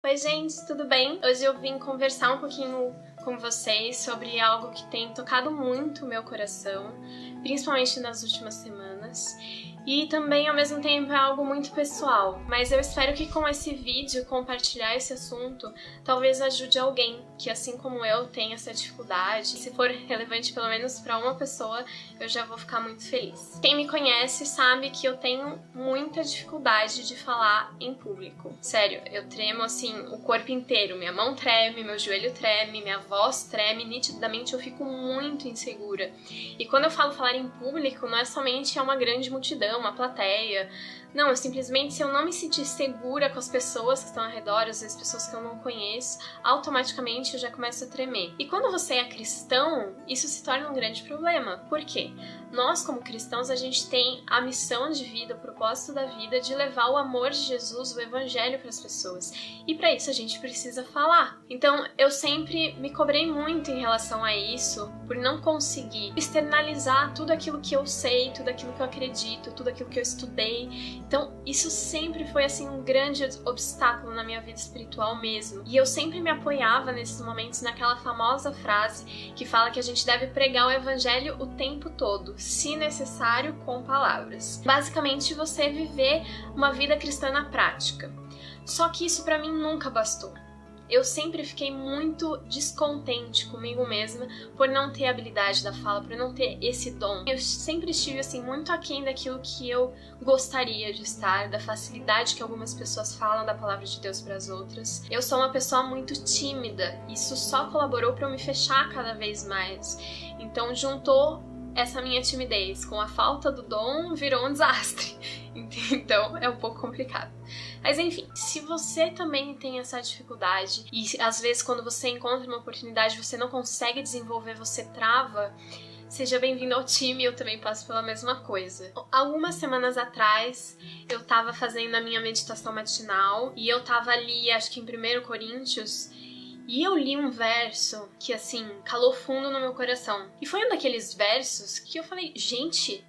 Oi gente, tudo bem? Hoje eu vim conversar um pouquinho com vocês sobre algo que tem tocado muito o meu coração, principalmente nas últimas semanas, e também ao mesmo tempo é algo muito pessoal, mas eu espero que com esse vídeo, compartilhar esse assunto, talvez ajude alguém que assim como eu tem essa dificuldade. Se for relevante pelo menos para uma pessoa, eu já vou ficar muito feliz. Quem me conhece sabe que eu tenho muita dificuldade de falar em público. Sério, eu tremo assim o corpo inteiro, minha mão treme, meu joelho treme, minha voz treme, nitidamente eu fico muito insegura. E quando eu falo falar em público, não é somente uma grande multidão, uma plateia. Não, simplesmente se eu não me sentir segura com as pessoas que estão ao redor, às vezes pessoas que eu não conheço, automaticamente eu já começo a tremer. E quando você é cristão, isso se torna um grande problema. Por quê? Nós, como cristãos, a gente tem a missão de vida, o propósito da vida de levar o amor de Jesus, o evangelho para as pessoas. E para isso a gente precisa falar. Então, eu sempre me cobrei muito em relação a isso, por não conseguir externalizar tudo aquilo que eu sei, tudo aquilo que eu acredito, tudo aquilo que eu estudei. Então, isso sempre foi assim um grande obstáculo na minha vida espiritual mesmo. E eu sempre me apoiava nesses momentos naquela famosa frase que fala que a gente deve pregar o evangelho o tempo todo, se necessário, com palavras. Basicamente, você viver uma vida cristã na prática. Só que isso pra mim nunca bastou. Eu sempre fiquei muito descontente comigo mesma por não ter a habilidade da fala, por não ter esse dom. Eu sempre estive assim muito aquém daquilo que eu gostaria de estar, da facilidade que algumas pessoas falam da palavra de Deus para as outras. Eu sou uma pessoa muito tímida, isso só colaborou para eu me fechar cada vez mais. Então juntou essa minha timidez com a falta do dom, virou um desastre. Então é um pouco complicado. Mas enfim, se você também tem essa dificuldade e às vezes quando você encontra uma oportunidade você não consegue desenvolver, você trava, seja bem-vindo ao time, eu também passo pela mesma coisa. Algumas semanas atrás eu tava fazendo a minha meditação matinal e eu tava ali, acho que em 1 Coríntios, e eu li um verso que, assim, calou fundo no meu coração. E foi um daqueles versos que eu falei, gente,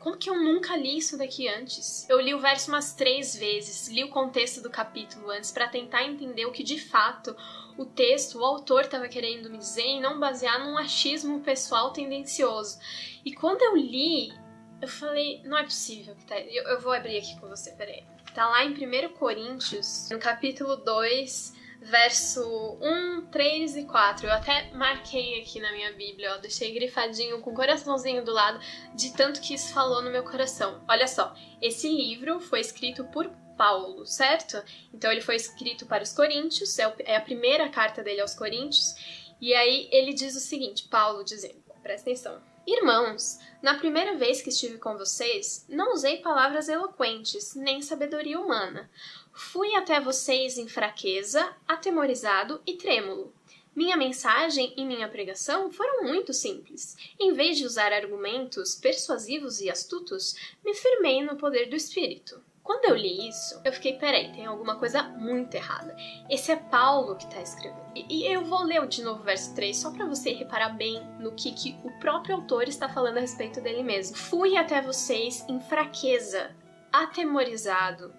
como que eu nunca li isso daqui antes? Eu li o verso umas 3 vezes, li o contexto do capítulo antes pra tentar entender o que de fato o texto, o autor estava querendo me dizer e não basear num achismo pessoal tendencioso. E quando eu li, eu falei, não é possível que tá... Eu vou abrir aqui com você, peraí. Tá lá em 1 Coríntios, no capítulo 2... verso 1, 3 e 4. Eu até marquei aqui na minha Bíblia, ó, deixei grifadinho com um coraçãozinho do lado, de tanto que isso falou no meu coração. Olha só, esse livro foi escrito por Paulo, certo? Então ele foi escrito para os Coríntios, é a primeira carta dele aos Coríntios, e aí ele diz o seguinte, Paulo dizendo, presta atenção. Irmãos, na primeira vez que estive com vocês, não usei palavras eloquentes, nem sabedoria humana. Fui até vocês em fraqueza, atemorizado e trêmulo. Minha mensagem e minha pregação foram muito simples. Em vez de usar argumentos persuasivos e astutos, me firmei no poder do Espírito. Quando eu li isso, eu fiquei, peraí, tem alguma coisa muito errada. Esse é Paulo que está escrevendo. E eu vou ler de novo o verso 3, só para você reparar bem no que o próprio autor está falando a respeito dele mesmo. Fui até vocês em fraqueza, atemorizado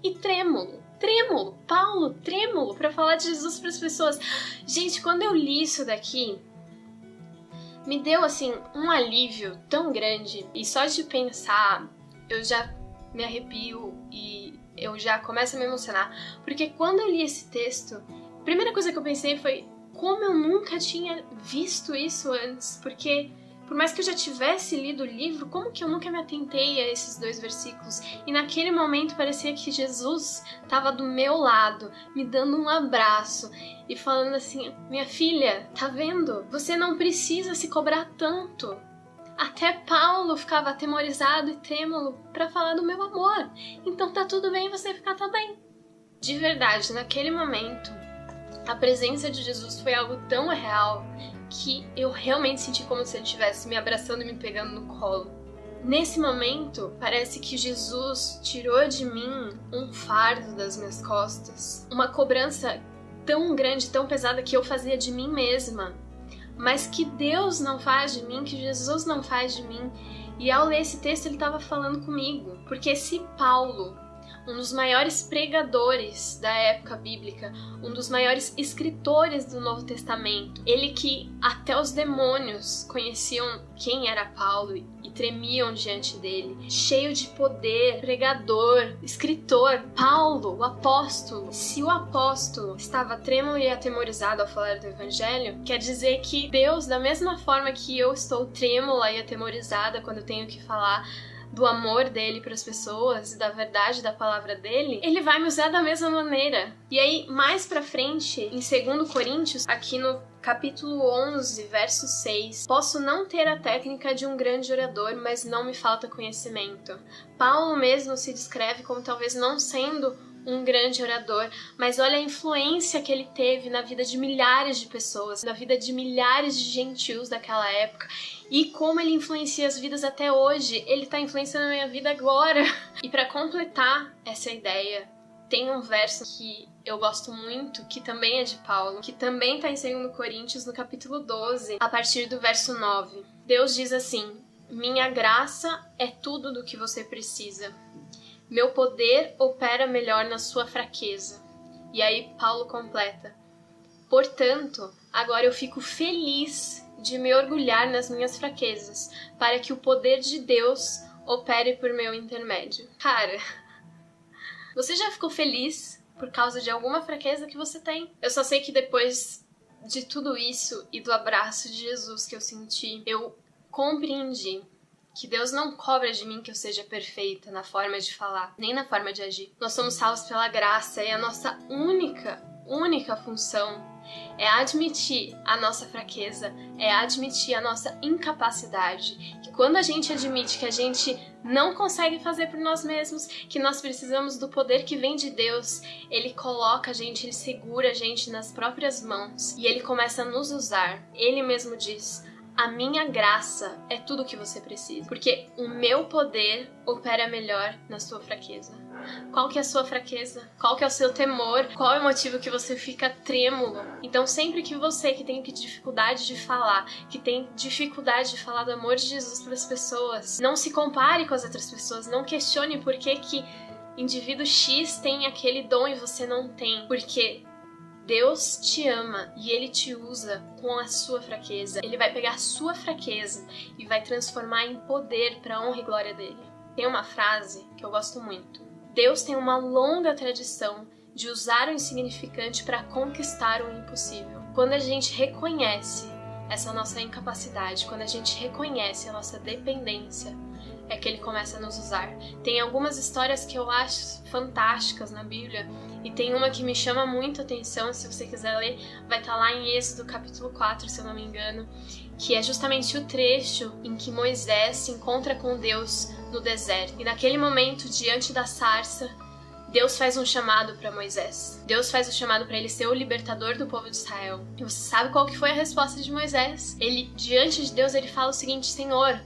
e trêmulo. Trêmulo, Paulo, trêmulo, para falar de Jesus para as pessoas. Gente, quando eu li isso daqui, me deu assim um alívio tão grande. E só de pensar, eu já me arrepio e eu já começo a me emocionar. Porque quando eu li esse texto, a primeira coisa que eu pensei foi como eu nunca tinha visto isso antes. Porque por mais que eu já tivesse lido o livro, como que eu nunca me atentei a esses 2 versículos? E naquele momento parecia que Jesus estava do meu lado, me dando um abraço e falando assim, minha filha, tá vendo? Você não precisa se cobrar tanto. Até Paulo ficava atemorizado e trêmulo para falar do meu amor. Então tá tudo bem você ficar também. De verdade, naquele momento, a presença de Jesus foi algo tão real que eu realmente senti como se ele estivesse me abraçando e me pegando no colo. Nesse momento, parece que Jesus tirou de mim um fardo das minhas costas, uma cobrança tão grande, tão pesada que eu fazia de mim mesma, mas que Deus não faz de mim, que Jesus não faz de mim. E ao ler esse texto ele estava falando comigo, porque se Paulo, um dos maiores pregadores da época bíblica, um dos maiores escritores do Novo Testamento. Ele que até os demônios conheciam quem era Paulo e tremiam diante dele. Cheio de poder, pregador, escritor, Paulo, o apóstolo. Se o apóstolo estava trêmulo e atemorizado ao falar do evangelho, quer dizer que Deus, da mesma forma que eu estou trêmula e atemorizada quando eu tenho que falar do amor dele para as pessoas, da verdade da palavra dele, ele vai me usar da mesma maneira. E aí, mais pra frente, em 2 Coríntios, aqui no capítulo 11, verso 6, posso não ter a técnica de um grande orador, mas não me falta conhecimento. Paulo mesmo se descreve como talvez não sendo um grande orador, mas olha a influência que ele teve na vida de milhares de pessoas, na vida de milhares de gentios daquela época, e como ele influencia as vidas até hoje. Ele está influenciando a minha vida agora. E para completar essa ideia, tem um verso que eu gosto muito, que também é de Paulo, que também está em 2 Coríntios, no capítulo 12, a partir do verso 9. Deus diz assim: minha graça é tudo do que você precisa. Meu poder opera melhor na sua fraqueza. E aí Paulo completa: portanto, agora eu fico feliz de me orgulhar nas minhas fraquezas, para que o poder de Deus opere por meu intermédio. Cara, você já ficou feliz por causa de alguma fraqueza que você tem? Eu só sei que depois de tudo isso e do abraço de Jesus que eu senti, eu compreendi que Deus não cobra de mim que eu seja perfeita na forma de falar, nem na forma de agir. Nós somos salvos pela graça e a nossa única função é admitir a nossa fraqueza, é admitir a nossa incapacidade. Que quando a gente admite que a gente não consegue fazer por nós mesmos, que nós precisamos do poder que vem de Deus, Ele coloca a gente, Ele segura a gente nas próprias mãos e Ele começa a nos usar. Ele mesmo diz: a minha graça é tudo o que você precisa, porque o meu poder opera melhor na sua fraqueza. Qual que é a sua fraqueza? Qual que é o seu temor? Qual é o motivo que você fica trêmulo? Então, sempre que você que tem dificuldade de falar, que tem dificuldade de falar do amor de Jesus para as pessoas, não se compare com as outras pessoas, não questione por que indivíduo X tem aquele dom e você não tem, porque Deus te ama e Ele te usa com a sua fraqueza. Ele vai pegar a sua fraqueza e vai transformar em poder para a honra e glória dele. Tem uma frase que eu gosto muito: Deus tem uma longa tradição de usar o insignificante para conquistar o impossível. Quando a gente reconhece essa nossa incapacidade, quando a gente reconhece a nossa dependência, é que Ele começa a nos usar. Tem algumas histórias que eu acho fantásticas na Bíblia, e tem uma que me chama muito a atenção, se você quiser ler, vai estar lá em Êxodo capítulo 4, se eu não me engano, que é justamente o trecho em que Moisés se encontra com Deus no deserto. E naquele momento, diante da sarça, Deus faz um chamado para Moisés. Deus faz o chamado para ele ser o libertador do povo de Israel. E você sabe qual que foi a resposta de Moisés? Ele, diante de Deus, ele fala o seguinte: Senhor,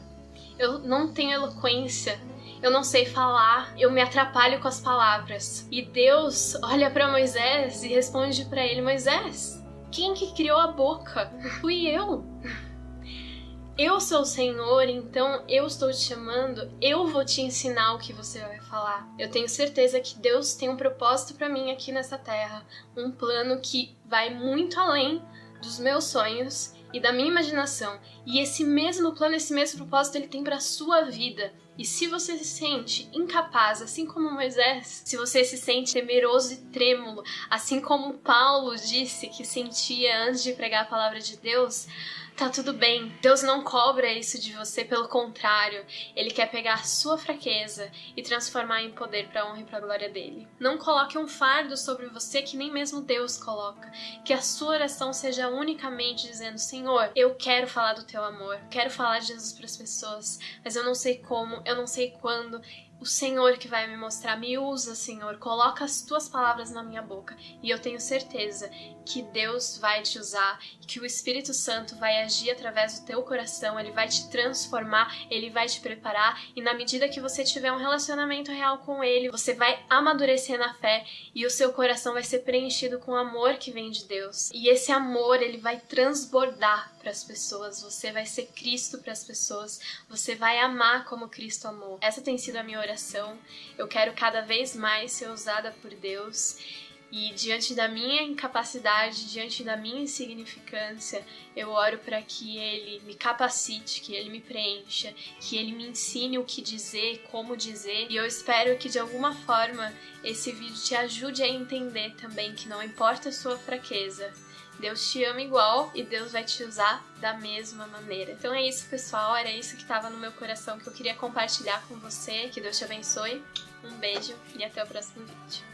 eu não tenho eloquência, eu não sei falar, eu me atrapalho com as palavras. E Deus olha para Moisés e responde para ele: Moisés, quem que criou a boca? Fui eu. Eu sou o Senhor, então eu estou te chamando, eu vou te ensinar o que você vai falar. Eu tenho certeza que Deus tem um propósito para mim aqui nessa terra, um plano que vai muito além dos meus sonhos e da minha imaginação. E esse mesmo plano, esse mesmo propósito, Ele tem para a sua vida. E se você se sente incapaz, assim como Moisés, se você se sente temeroso e trêmulo, assim como Paulo disse que sentia antes de pregar a palavra de Deus, tá tudo bem. Deus não cobra isso de você, pelo contrário. Ele quer pegar a sua fraqueza e transformar em poder para a honra e para a glória dele. Não coloque um fardo sobre você que nem mesmo Deus coloca. Que a sua oração seja unicamente dizendo: Senhor, eu quero falar do teu amor, quero falar de Jesus para as pessoas, mas eu não sei como, eu não sei quando. O Senhor que vai me mostrar. Me usa, Senhor, coloca as tuas palavras na minha boca, e eu tenho certeza que Deus vai te usar, que o Espírito Santo vai agir através do teu coração, Ele vai te transformar, Ele vai te preparar, e na medida que você tiver um relacionamento real com Ele, você vai amadurecer na fé, e o seu coração vai ser preenchido com o amor que vem de Deus, e esse amor, ele vai transbordar para as pessoas. Você vai ser Cristo para as pessoas, você vai amar como Cristo amou. Essa tem sido a minha oração coração. Eu quero cada vez mais ser usada por Deus. E diante da minha incapacidade, diante da minha insignificância, eu oro para que Ele me capacite, que Ele me preencha, que Ele me ensine o que dizer, como dizer. E eu espero que de alguma forma esse vídeo te ajude a entender também que não importa a sua fraqueza, Deus te ama igual e Deus vai te usar da mesma maneira. Então é isso, pessoal, era isso que estava no meu coração que eu queria compartilhar com você. Que Deus te abençoe, um beijo e até o próximo vídeo.